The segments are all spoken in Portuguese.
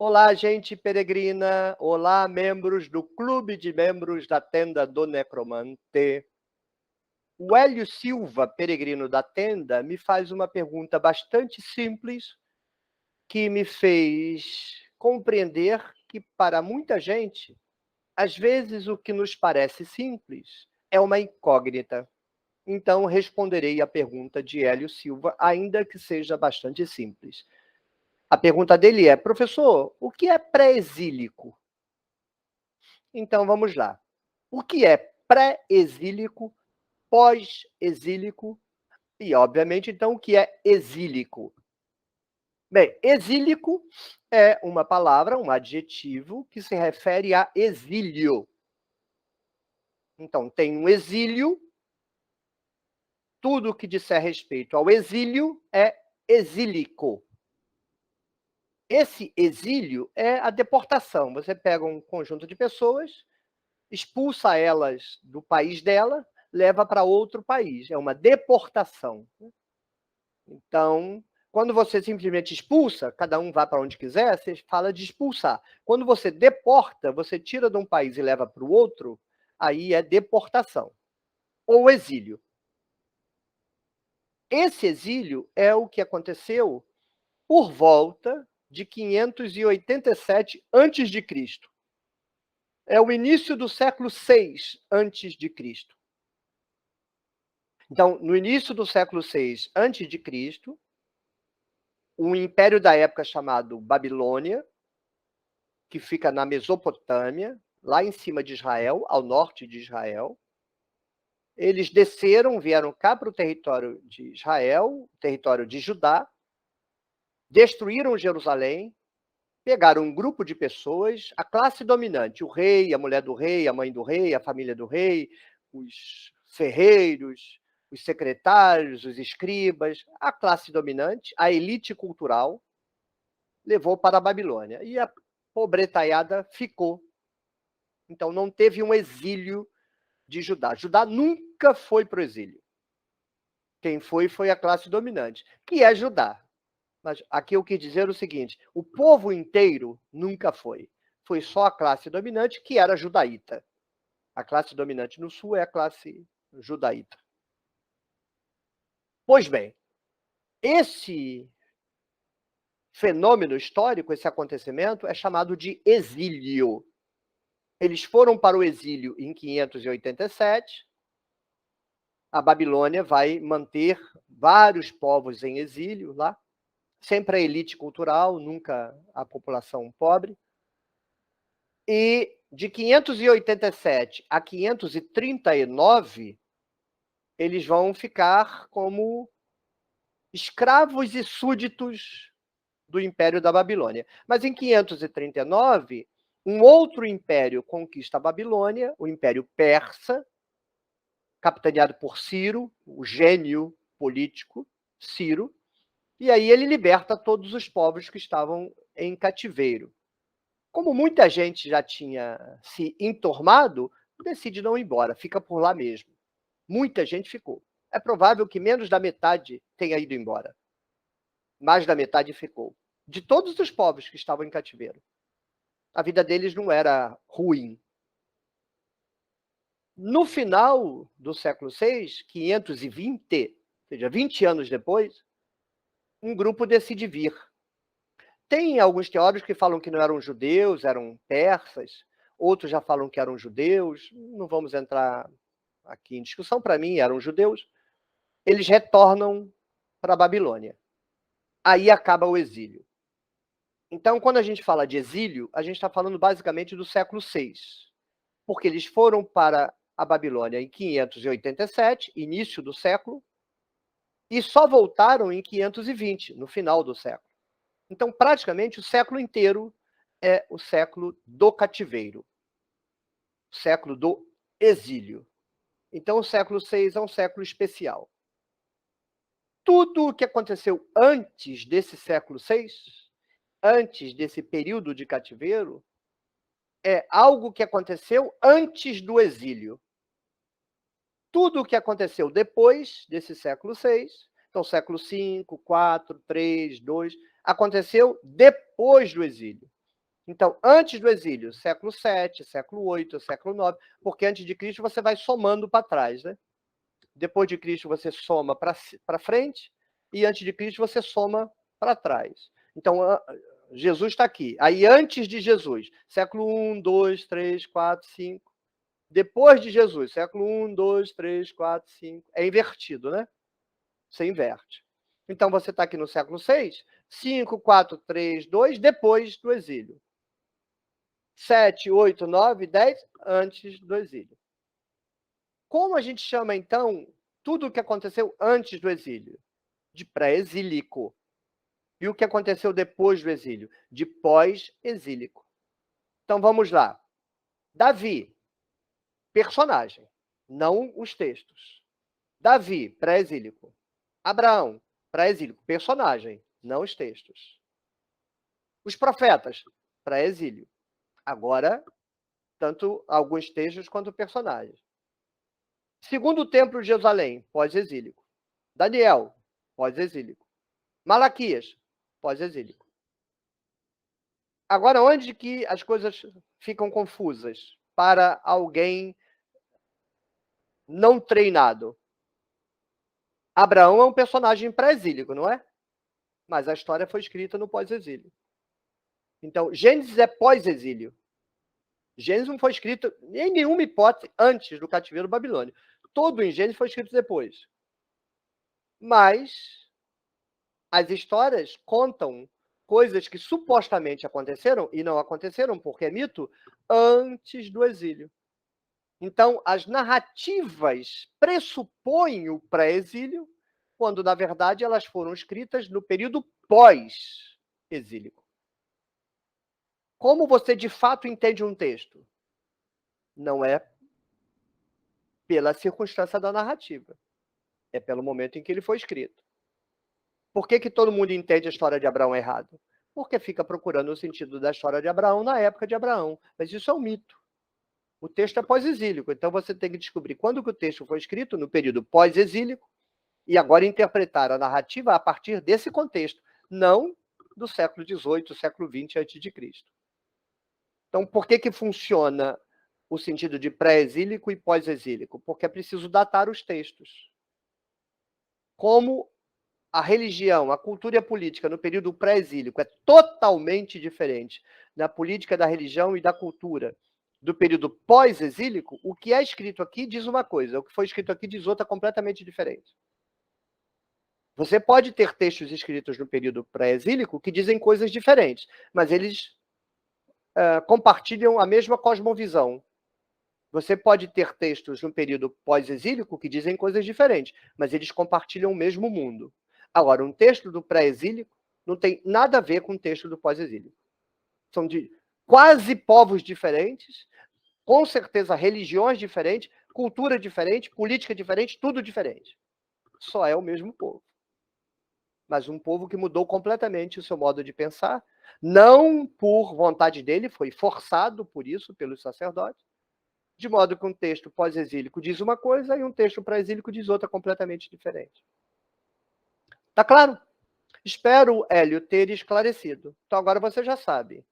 Olá, gente peregrina. Olá, membros do Clube de Membros da Tenda do Necromante. O Hélio Silva, peregrino da Tenda, me faz uma pergunta bastante simples que me fez compreender que, para muita gente, às vezes o que nos parece simples é uma incógnita. Então, responderei a pergunta de Hélio Silva, ainda que seja bastante simples. A pergunta dele é: professor, o que é pré-exílico? Então, vamos lá. O que é pré-exílico, pós-exílico e, obviamente, então, o que é exílico? Bem, exílico é uma palavra, um adjetivo, que se refere a exílio. Então, tem um exílio, tudo que disser respeito ao exílio é exílico. Esse exílio é a deportação. Você pega um conjunto de pessoas, expulsa elas do país dela, leva para outro país. É uma deportação. Então, quando você simplesmente expulsa, cada um vai para onde quiser, você fala de expulsar. Quando você deporta, você tira de um país e leva para o outro, aí é deportação ou exílio. Esse exílio é o que aconteceu por volta de 587 a.C. É o início do século VI a.C. Então, no início do século VI a.C., um império da época chamado Babilônia, que fica na Mesopotâmia, lá em cima de Israel, ao norte de Israel, eles desceram, vieram cá para o território de Israel, território de Judá, destruíram Jerusalém, pegaram um grupo de pessoas, a classe dominante, o rei, a mulher do rei, a mãe do rei, a família do rei, os ferreiros, os secretários, os escribas, a classe dominante, a elite cultural, levou para a Babilônia. E a pobretaiada ficou. Então não teve um exílio de Judá. Judá nunca foi para o exílio. Quem foi a classe dominante, que é Judá. Mas aqui eu quis dizer o seguinte: o povo inteiro nunca foi. Foi só a classe dominante, que era judaíta. A classe dominante no sul é a classe judaíta. Pois bem, esse fenômeno histórico, esse acontecimento, é chamado de exílio. Eles foram para o exílio em 587. A Babilônia vai manter vários povos em exílio lá, sempre a elite cultural, nunca a população pobre. E de 587 a 539, eles vão ficar como escravos e súditos do Império da Babilônia. Mas em 539, um outro império conquista a Babilônia, o Império Persa, capitaneado por Ciro, o gênio político Ciro, e aí ele liberta todos os povos que estavam em cativeiro. Como muita gente já tinha se entormado, decide não ir embora, fica por lá mesmo. Muita gente ficou. É provável que menos da metade tenha ido embora. Mais da metade ficou. De todos os povos que estavam em cativeiro. A vida deles não era ruim. No final do século VI, 520, ou seja, 20 anos depois, um grupo decide vir. Tem alguns teóricos que falam que não eram judeus, eram persas. Outros já falam que eram judeus. Não vamos entrar aqui em discussão. Para mim, eram judeus. Eles retornam para a Babilônia. Aí acaba o exílio. Então, quando a gente fala de exílio, a gente está falando basicamente do século VI. Porque eles foram para a Babilônia em 587, início do século, e só voltaram em 520, no final do século. Então, praticamente, o século inteiro é o século do cativeiro, o século do exílio. Então, o século VI é um século especial. Tudo o que aconteceu antes desse século VI, antes desse período de cativeiro, é algo que aconteceu antes do exílio. Tudo o que aconteceu depois desse século VI, então século V, IV, III, II, aconteceu depois do exílio. Então, antes do exílio, século VII, século VIII, século IX, porque antes de Cristo você vai somando para trás, né? Depois de Cristo você soma para frente, e antes de Cristo você soma para trás. Então, Jesus está aqui. Aí, antes de Jesus, século I, II, III, IV, V. Depois de Jesus, século I, II, III, IV, V. É invertido, né? Você inverte. Então, você está aqui no século VI, 5, 4, 3, 2, depois do exílio. 7, 8, 9, 10, antes do exílio. Como a gente chama, então, tudo o que aconteceu antes do exílio? De pré-exílico. E o que aconteceu depois do exílio? De pós-exílico. Então, vamos lá. Davi, personagem, não os textos. Davi, pré-exílico. Abraão, pré-exílico, personagem, não os textos. Os profetas, pré-exílio. Agora, tanto alguns textos quanto personagens. Segundo templo de Jerusalém, pós-exílico. Daniel, pós-exílico. Malaquias, pós-exílico. Agora, onde que as coisas ficam confusas para alguém não treinado? Abraão é um personagem pré-exílico, não é? Mas a história foi escrita no pós-exílio. Então, Gênesis é pós-exílio. Gênesis não foi escrito em nenhuma hipótese antes do cativeiro babilônico. Todo em Gênesis foi escrito depois. Mas as histórias contam coisas que supostamente aconteceram, e não aconteceram porque é mito, antes do exílio. Então, as narrativas pressupõem o pré-exílio, quando, na verdade, elas foram escritas no período pós-exílico. Como você, de fato, entende um texto? Não é pela circunstância da narrativa. É pelo momento em que ele foi escrito. Por que todo mundo entende a história de Abraão errado? Porque fica procurando o sentido da história de Abraão na época de Abraão. Mas isso é um mito. O texto é pós-exílico, então você tem que descobrir quando que o texto foi escrito, no período pós-exílico, e agora interpretar a narrativa a partir desse contexto, não do século XVIII, século XX a.C. Então, por que funciona o sentido de pré-exílico e pós-exílico? Porque é preciso datar os textos. Como a religião, a cultura e a política no período pré-exílico é totalmente diferente da política, da religião e da cultura do período pós-exílico, o que é escrito aqui diz uma coisa, o que foi escrito aqui diz outra completamente diferente. Você pode ter textos escritos no período pré-exílico que dizem coisas diferentes, mas eles compartilham a mesma cosmovisão. Você pode ter textos no período pós-exílico que dizem coisas diferentes, mas eles compartilham o mesmo mundo. Agora, um texto do pré-exílico não tem nada a ver com o texto do pós-exílico. São de quase povos diferentes, com certeza religiões diferentes, cultura diferente, política diferente, tudo diferente. Só é o mesmo povo. Mas um povo que mudou completamente o seu modo de pensar, não por vontade dele, foi forçado por isso, pelos sacerdotes, de modo que um texto pós-exílico diz uma coisa e um texto pré-exílico diz outra completamente diferente. Tá claro? Espero, Hélio, ter esclarecido. Então agora você já sabe.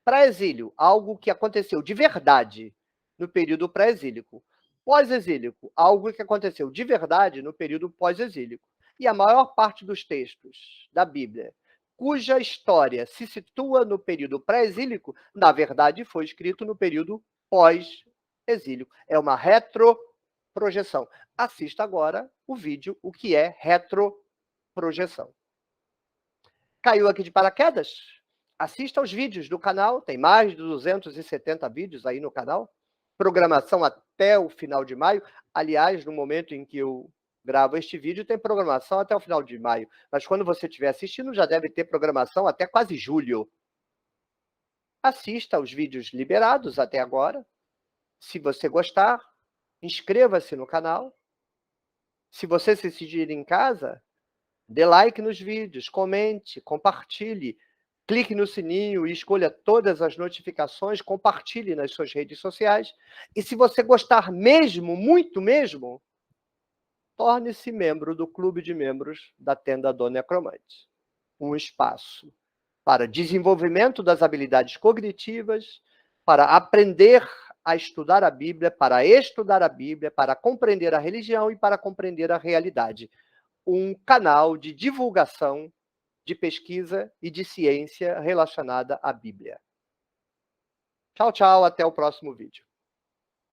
Pré-exílio, algo que aconteceu de verdade no período pré-exílico. Pós-exílico, algo que aconteceu de verdade no período pós-exílico. E a maior parte dos textos da Bíblia, cuja história se situa no período pré-exílico, na verdade foi escrito no período pós-exílico. É uma retroprojeção. Assista agora o vídeo, o que é retroprojeção. Caiu aqui de paraquedas? Assista aos vídeos do canal, tem mais de 270 vídeos aí no canal. Programação até o final de maio. Aliás, no momento em que eu gravo este vídeo, tem programação até o final de maio. Mas quando você estiver assistindo, já deve ter programação até quase julho. Assista aos vídeos liberados até agora. Se você gostar, inscreva-se no canal. Se você se decidir em casa, dê like nos vídeos, comente, compartilhe, clique no sininho e escolha todas as notificações, compartilhe nas suas redes sociais. E se você gostar mesmo, muito mesmo, torne-se membro do Clube de Membros da Tenda do Necromante. Um espaço para desenvolvimento das habilidades cognitivas, para aprender a estudar a Bíblia, para compreender a religião e para compreender a realidade. Um canal de divulgação de pesquisa e de ciência relacionada à Bíblia. Tchau, tchau, até o próximo vídeo.